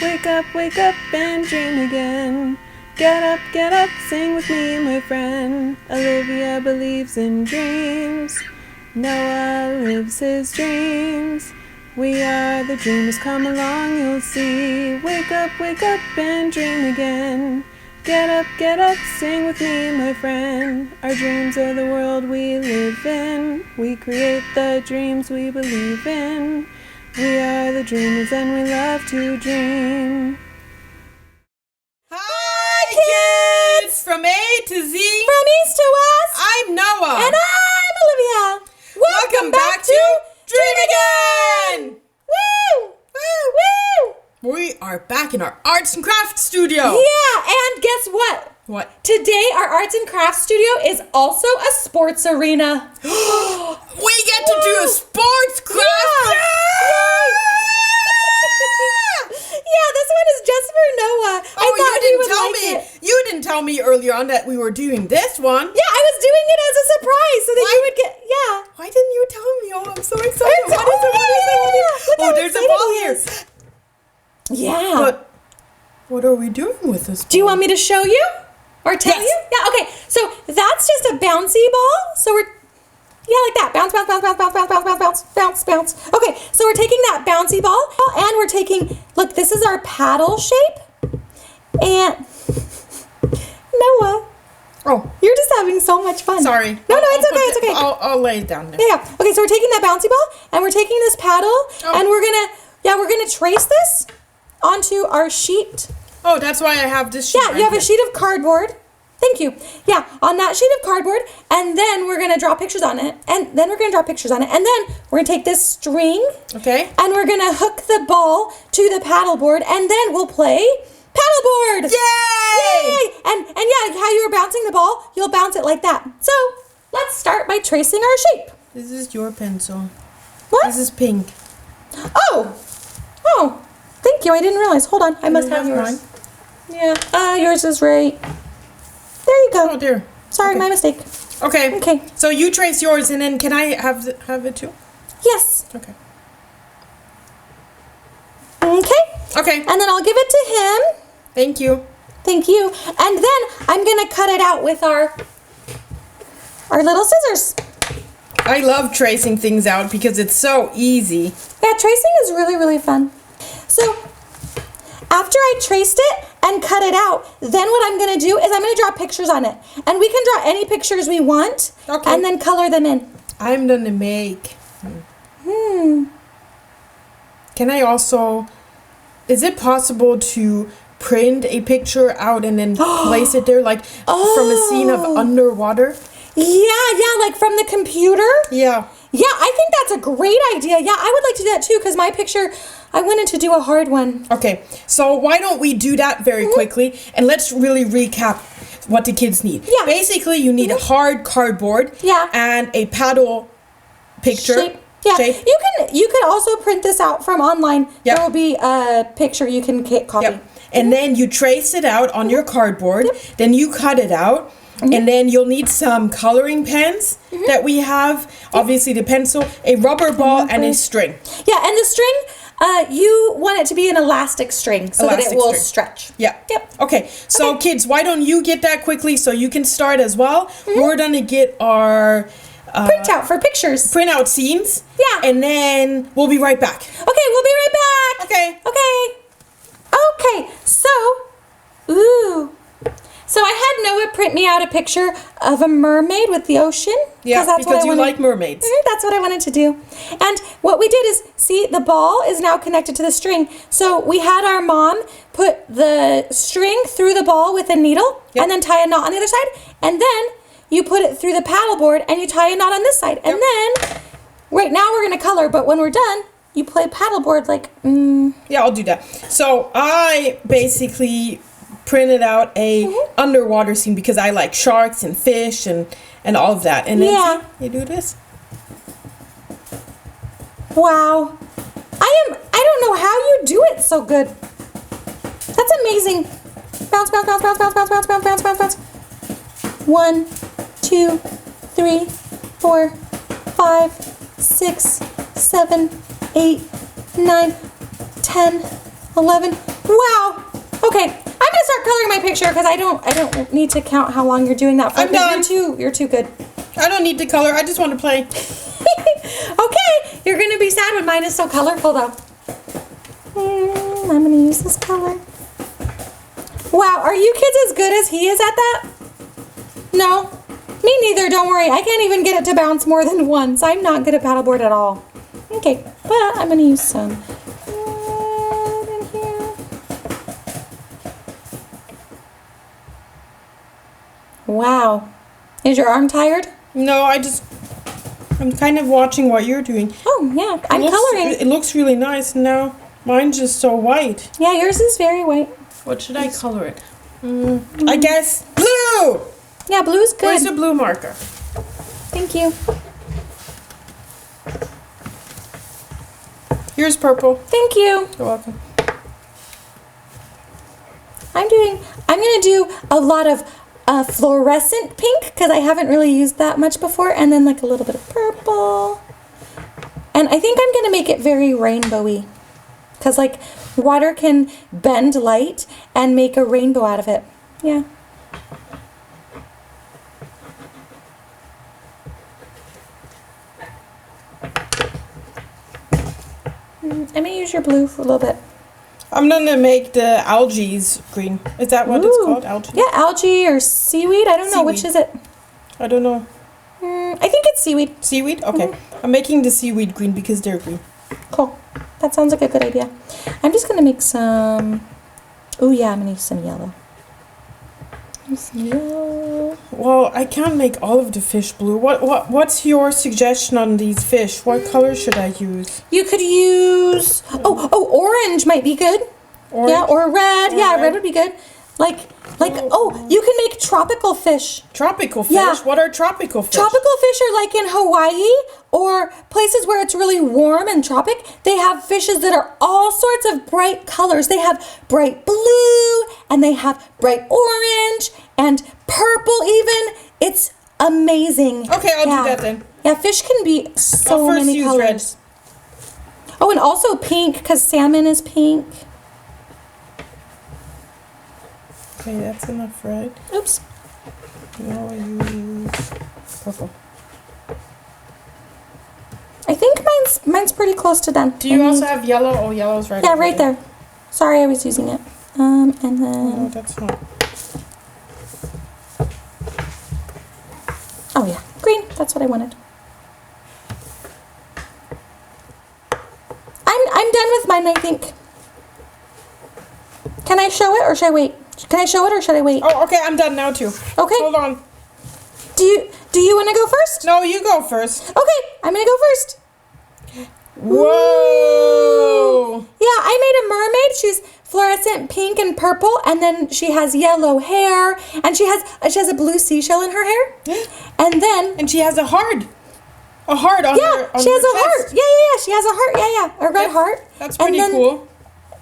wake up and dream again. Get up, sing with me, my friend. Olivia believes in dreams. Noah lives his dreams. We are the dreamers, come along, you'll see. Wake up and dream again. Get up, sing with me, my friend. Our dreams are the world we live in. We create the dreams we believe in. We are the dreamers and we love to dream. Hi kids! From A to Z. From East to West. I'm Noah. And I'm Olivia. Welcome back to Dream Again! Woo! Woo! Woo! We are back in our arts and crafts studio. Yeah, and guess what? What? Today our arts and crafts studio is also a sports arena. We get to do a sports craft. Yeah. Yeah, this one is just for Noah. I thought he would like it. You didn't tell me earlier on that we were doing this one. Yeah, I was doing it as a surprise so that you would get, yeah. Why didn't you tell me? Oh, I'm so excited. What is it? Oh, there's a ball here. Yeah. But what are we doing with this ball? Do you want me to show you? Or tell Yes. you? Yeah, okay. So that's just a bouncy ball. So we're, yeah, like that. Bounce, bounce, bounce, bounce, bounce, bounce, bounce, bounce, bounce, bounce, bounce. Okay, so we're taking that bouncy ball and we're taking, look, this is our paddle shape. And Noah. Oh. You're just having so much fun. Sorry. No, it's okay. I'll lay it down there. Yeah. Okay, so we're taking that bouncy ball and we're taking this paddle and we're gonna trace this onto our sheet. Oh, that's why I have this sheet. Yeah, you have a sheet of cardboard. Thank you. Yeah, on that sheet of cardboard, and then we're gonna draw pictures on it, and then we're gonna take this string, okay, and we're gonna hook the ball to the paddleboard, and then we'll play paddleboard. Yay! And yeah, how you were bouncing the ball, you'll bounce it like that. So let's start by tracing our shape. This is your pencil. What? This is pink. Oh, thank you. I didn't realize. Hold on, I must have yours. Mine? Yeah, yours is right. There you go. Oh dear. Sorry, Okay. my mistake. Okay. Okay. So you trace yours, and then can I have it too? Yes. Okay. Okay. And then I'll give it to him. Thank you. Thank you. And then I'm gonna cut it out with our little scissors. I love tracing things out because it's so easy. Yeah, tracing is really, really fun. So after I traced it and cut it out, then what I'm gonna do is I'm gonna draw pictures on it. And we can draw any pictures we want and then color them in. I'm gonna make. Can I also? Is it possible to print a picture out and then place it there, like from a scene of underwater? Yeah, like from the computer. Yeah. Yeah, I think that's a great idea. Yeah, I would like to do that too because my picture, I wanted to do a hard one. Okay, so why don't we do that very quickly, and let's really recap what the kids need. Yeah. Basically, you need a hard cardboard. Yeah. And a paddle picture. Shape. Yeah. Shape. You can also print this out from online. Yep. There will be a picture you can copy. Yep. And then you trace it out on your cardboard. Yep. Then you cut it out. And then you'll need some coloring pens that we have. Obviously the pencil, a rubber ball, and a string. Yeah, and the string, you want it to be an elastic string so that it will stretch. Yeah. Yep. Okay, so kids, why don't you get that quickly so you can start as well. We're gonna get our printout for pictures. Print out scenes. Yeah. And then we'll be right back. Okay, we'll be right back. Okay. Okay, so I had Noah print me out a picture of a mermaid with the ocean. Yeah, because you like mermaids. That's what I wanted to do. And what we did is, see, the ball is now connected to the string. So we had our mom put the string through the ball with a needle and then tie a knot on the other side. And then you put it through the paddleboard and you tie a knot on this side. And then, right now we're going to color, but when we're done, you play paddleboard like... Yeah, I'll do that. So I basically printed out a underwater scene because I like sharks and fish and all of that. And then see, you do this. Wow. I don't know how you do it so good. That's amazing. Bounce, bounce, bounce, bounce, bounce, bounce, bounce, bounce, bounce, bounce, bounce. 1, 2, 3, 4, 5, 6, 7, 8, 9, 10, 11, Wow. Okay, I'm gonna start coloring my picture because I don't need to count how long you're doing that for. I'm done. You're too good. I don't need to color. I just want to play. Okay, you're gonna be sad when mine is so colorful though. I'm gonna use this color. Wow, are you kids as good as he is at that? No, me neither. Don't worry. I can't even get it to bounce more than once. I'm not good at paddleboard at all. Okay, but I'm gonna use some red in here. Wow, is your arm tired? No, I'm kind of watching what you're doing. Oh yeah, I'm coloring. It looks really nice now. Mine's just so white. Yeah, yours is very white. What should I color it? I guess blue. Yeah, blue's good. Where's the blue marker? Thank you. Here's purple. Thank you. You're welcome. I'm gonna do a lot of fluorescent pink because I haven't really used that much before, and then like a little bit of purple. And I think I'm gonna make it very rainbowy because like water can bend light and make a rainbow out of it. Yeah. I'm gonna use your blue for a little bit. I'm gonna make the algae green. Is that what it's called? Algae? Yeah, algae or seaweed. I don't know. Which is it? I don't know. I think it's seaweed. Seaweed? Okay. I'm making the seaweed green because they're green. Cool. That sounds like a good idea. I'm just gonna make some. Oh yeah, I'm gonna use some yellow. Some yellow. Well, I can't make all of the fish blue. What's your suggestion on these fish? What color should I use? You could use orange might be good. Orange? Yeah, or red. Or yeah, red. red would be good. You can make tropical fish. Tropical fish? Yeah. What are tropical fish? Tropical fish are like in Hawaii or places where it's really warm and tropic. They have fishes that are all sorts of bright colors. They have bright blue and they have bright orange and purple even. It's amazing. Okay, I'll do that then. Yeah, fish can be so I'll first many use colors. Oh, and also pink because salmon is pink. Okay, that's enough red. Oops. Now I use purple. I think mine's pretty close to done. Do you also have yellow? Oh, yellow's right. Yeah, over right there. Sorry, I was using it. And then. No, that's not. Oh yeah, green. That's what I wanted. I'm done with mine, I think. Can I show it or should I wait? Can I show it or should I wait? Oh, okay, I'm done now too. Okay. Hold on. Do you want to go first? No, you go first. Okay, I'm gonna go first. Whoa! Yeah, I made a mermaid. She's fluorescent pink and purple, and then she has yellow hair, and she has a blue seashell in her hair, and then And she has a heart. A heart on her. On she has her a heart. chest. Yeah. She has a heart. Yeah. A red heart. That's And pretty then cool.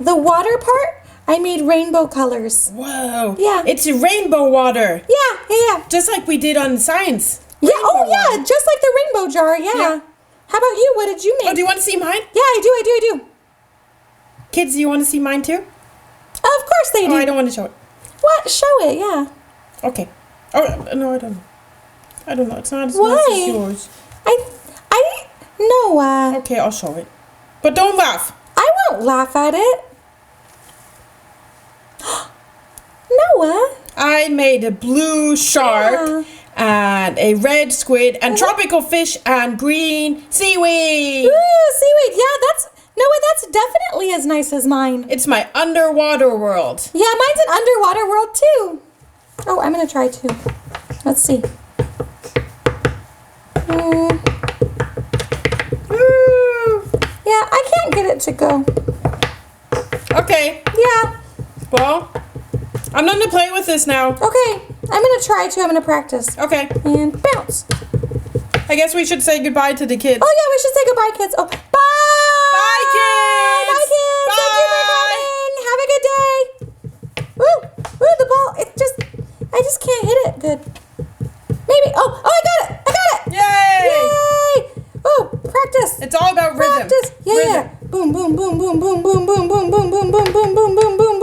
The water part, I made rainbow colors. Whoa. Yeah. It's a rainbow water. Yeah. Just like we did on science. Yeah. Rainbow Oh, yeah. water. Just like the rainbow jar. Yeah. Yeah. How about you? What did you make? Oh, do you want to see mine? Yeah, I do. Kids, do you want to see mine too? Of course they do. Oh, I don't want to show it. What? Show it. Yeah. Okay. Oh, no, I don't know. I don't know. It's not as Why? nice as yours. Noah. Okay, I'll show it. But don't laugh. I won't laugh at it. Noah. I made a blue shark and a red squid and tropical fish and green seaweed. Ooh, seaweed. Yeah, Noah, that's definitely as nice as mine. It's my underwater world. Yeah, mine's an underwater world too. Oh, I'm gonna try too. Let's see. Yeah, I can't get it to go. Okay. Yeah. Well, I'm going to play with this now. Okay. I'm gonna try to. I'm gonna practice. Okay. And bounce. I guess we should say goodbye to the kids. Oh yeah, we should say goodbye, kids. Oh, bye. Bye, kids. Bye, kids. Thank you for coming. Have a good day. Woo, the ball. I just can't hit it good. Maybe. Oh, I got it. Yay. Yay. Oh, practice. It's all about rhythm. Practice. Yeah. Rhythm. Boom, boom, boom, boom, boom, boom, boom, boom, boom, boom, boom, boom, boom, boom, boom,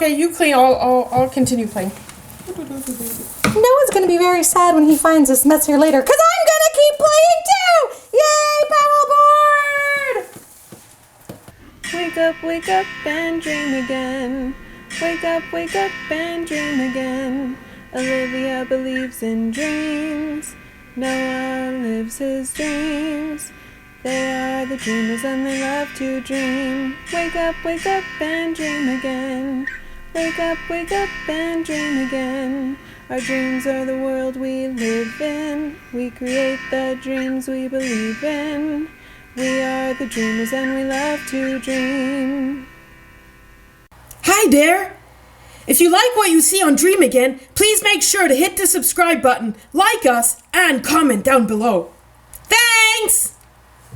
Okay, you clean. I'll continue playing. Noah's gonna be very sad when he finds this mess here later, because I'm gonna keep playing too! Yay, paddleboard! Wake up and dream again. Wake up and dream again. Olivia believes in dreams. Noah lives his dreams. They are the dreamers and they love to dream. Wake up and dream again. Wake up and dream again. Our dreams are the world we live in. We create the dreams we believe in. We are the dreamers and we love to dream. Hi there! If you like what you see on Dream Again, please make sure to hit the subscribe button, like us, and comment down below. Thanks!